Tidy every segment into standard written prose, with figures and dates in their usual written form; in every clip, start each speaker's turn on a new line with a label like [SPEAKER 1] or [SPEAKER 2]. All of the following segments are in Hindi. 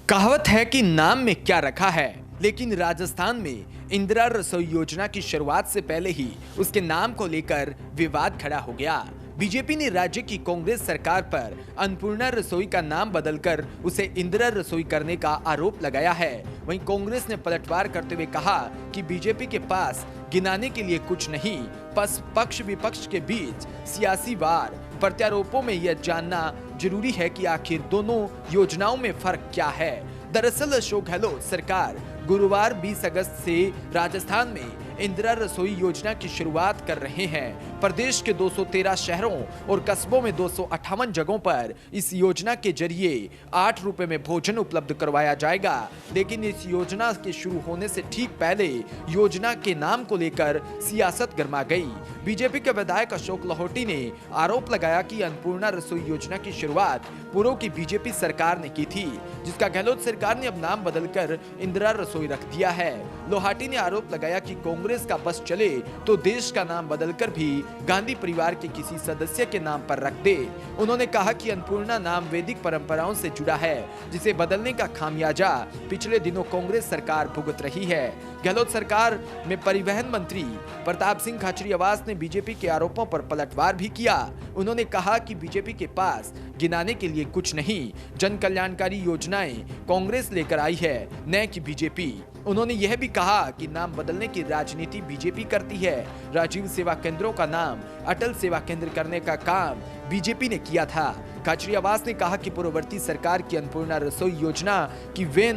[SPEAKER 1] कहावत है कि नाम में क्या रखा है, लेकिन राजस्थान में इंदिरा रसोई योजना की शुरुआत से पहले ही उसके नाम को लेकर विवाद खड़ा हो गया। बीजेपी ने राज्य की कांग्रेस सरकार पर अन्नपूर्णा रसोई का नाम बदलकर उसे इंदिरा रसोई करने का आरोप लगाया है। वहीं कांग्रेस ने पलटवार करते हुए कहा कि बीजेपी के पास गिनाने के लिए कुछ नहीं, बस पक्ष विपक्ष के बीच सियासी वार प्रत्यारोपों में यह जानना जरूरी है कि आखिर दोनों योजनाओं में फर्क क्या है। दरअसल अशोक गहलोत सरकार गुरुवार 20 अगस्त से राजस्थान में इंदिरा रसोई योजना की शुरुआत कर रहे हैं। प्रदेश के 213 शहरों और कस्बों में 258 जगहों पर इस योजना के जरिए 8 रुपए में भोजन उपलब्ध करवाया जाएगा। लेकिन इस योजना के शुरू होने से ठीक पहले योजना के नाम को लेकर सियासत गर्मा गई। बीजेपी के विधायक अशोक लाहोटी ने आरोप लगाया कि अन्नपूर्णा रसोई योजना की शुरुआत पूर्व की बीजेपी सरकार ने की थी, जिसका गहलोत सरकार ने अब नाम बदलकर इंदिरा रसोई रख दिया है। लोहाटी ने आरोप लगाया कि कांग्रेस का बस चले तो देश का नाम बदलकर भी गांधी परिवार के किसी सदस्य के नाम पर रख दे। उन्होंने कहा कि अन्नपूर्णा नाम वैदिक परंपराओं से जुड़ा है, जिसे बदलने का खामियाजा पिछले दिनों कांग्रेस सरकार भुगत रही है। गहलोत सरकार में परिवहन मंत्री प्रताप सिंह खाचरियावास ने बीजेपी के आरोपों पर पलटवार भी किया। उन्होंने कहा कि बीजेपी के पास गिनाने के लिए कुछ नहीं, जन कल्याणकारी योजनाएं कांग्रेस लेकर आई है, न कि बीजेपी। उन्होंने यह भी कहा कि नाम बदलने की राजनीति बीजेपी करती है। राजीव सेवा केंद्रों का नाम अटल सेवा केंद्र करने का काम बीजेपी ने किया था। खाचरियावास ने कहा कि पूर्ववर्ती सरकार की अन्नपूर्णा रसोई योजना की वे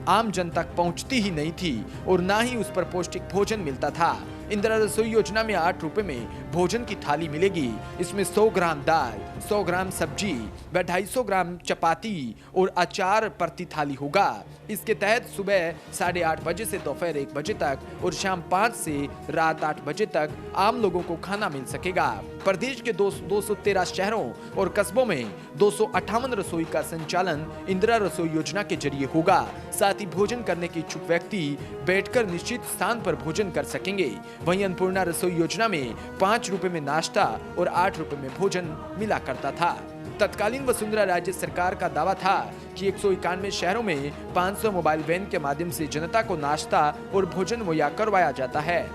[SPEAKER 1] आम जन तक पहुंचती ही नहीं थी और ना ही उस पर पौष्टिक भोजन मिलता था। इंदिरा रसोई योजना में 8 रुपए में भोजन की थाली मिलेगी। इसमें 100 ग्राम दाल, 100 ग्राम सब्जी व 250 ग्राम चपाती और अचार प्रति थाली होगा। इसके तहत सुबह 8:30 बजे से दोपहर 1 बजे तक और शाम 5 से रात 8 बजे तक आम लोगों को खाना मिल सकेगा। प्रदेश के 213 शहरों और कस्बों में 258 रसोई का संचालन इंदिरा रसोई योजना के जरिए होगा। साथ ही भोजन करने के इच्छुक व्यक्ति बैठकर निश्चित स्थान पर भोजन कर सकेंगे। वहीं अन्नपूर्णा रसोई योजना में 5 रुपए में नाश्ता और 8 रुपए में भोजन मिला करता था। तत्कालीन वसुंधरा राज्य सरकार का दावा था कि 191 शहरों में 500 मोबाइल वैन के माध्यम से जनता को नाश्ता और भोजन मुहैया करवाया जाता है।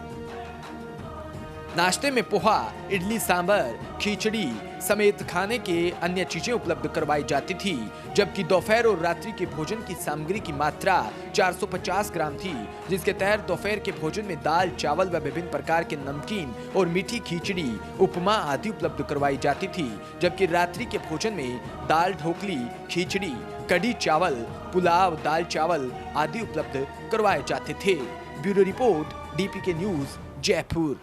[SPEAKER 1] नाश्ते में पोहा, इडली, सांभर, खिचड़ी समेत खाने के अन्य चीजें उपलब्ध करवाई जाती थी, जबकि दोपहर और रात्रि के भोजन की सामग्री की मात्रा 450 ग्राम थी, जिसके तहत दोपहर के भोजन में दाल, चावल व विभिन्न प्रकार के नमकीन और मीठी खिचड़ी, उपमा आदि उपलब्ध करवाई जाती थी, जबकि रात्रि के भोजन में दाल, ढोकली, खिचड़ी, कढ़ी चावल, पुलाव, दाल चावल आदि उपलब्ध करवाए जाते थे। Bureau report, DPK news, Jaipur.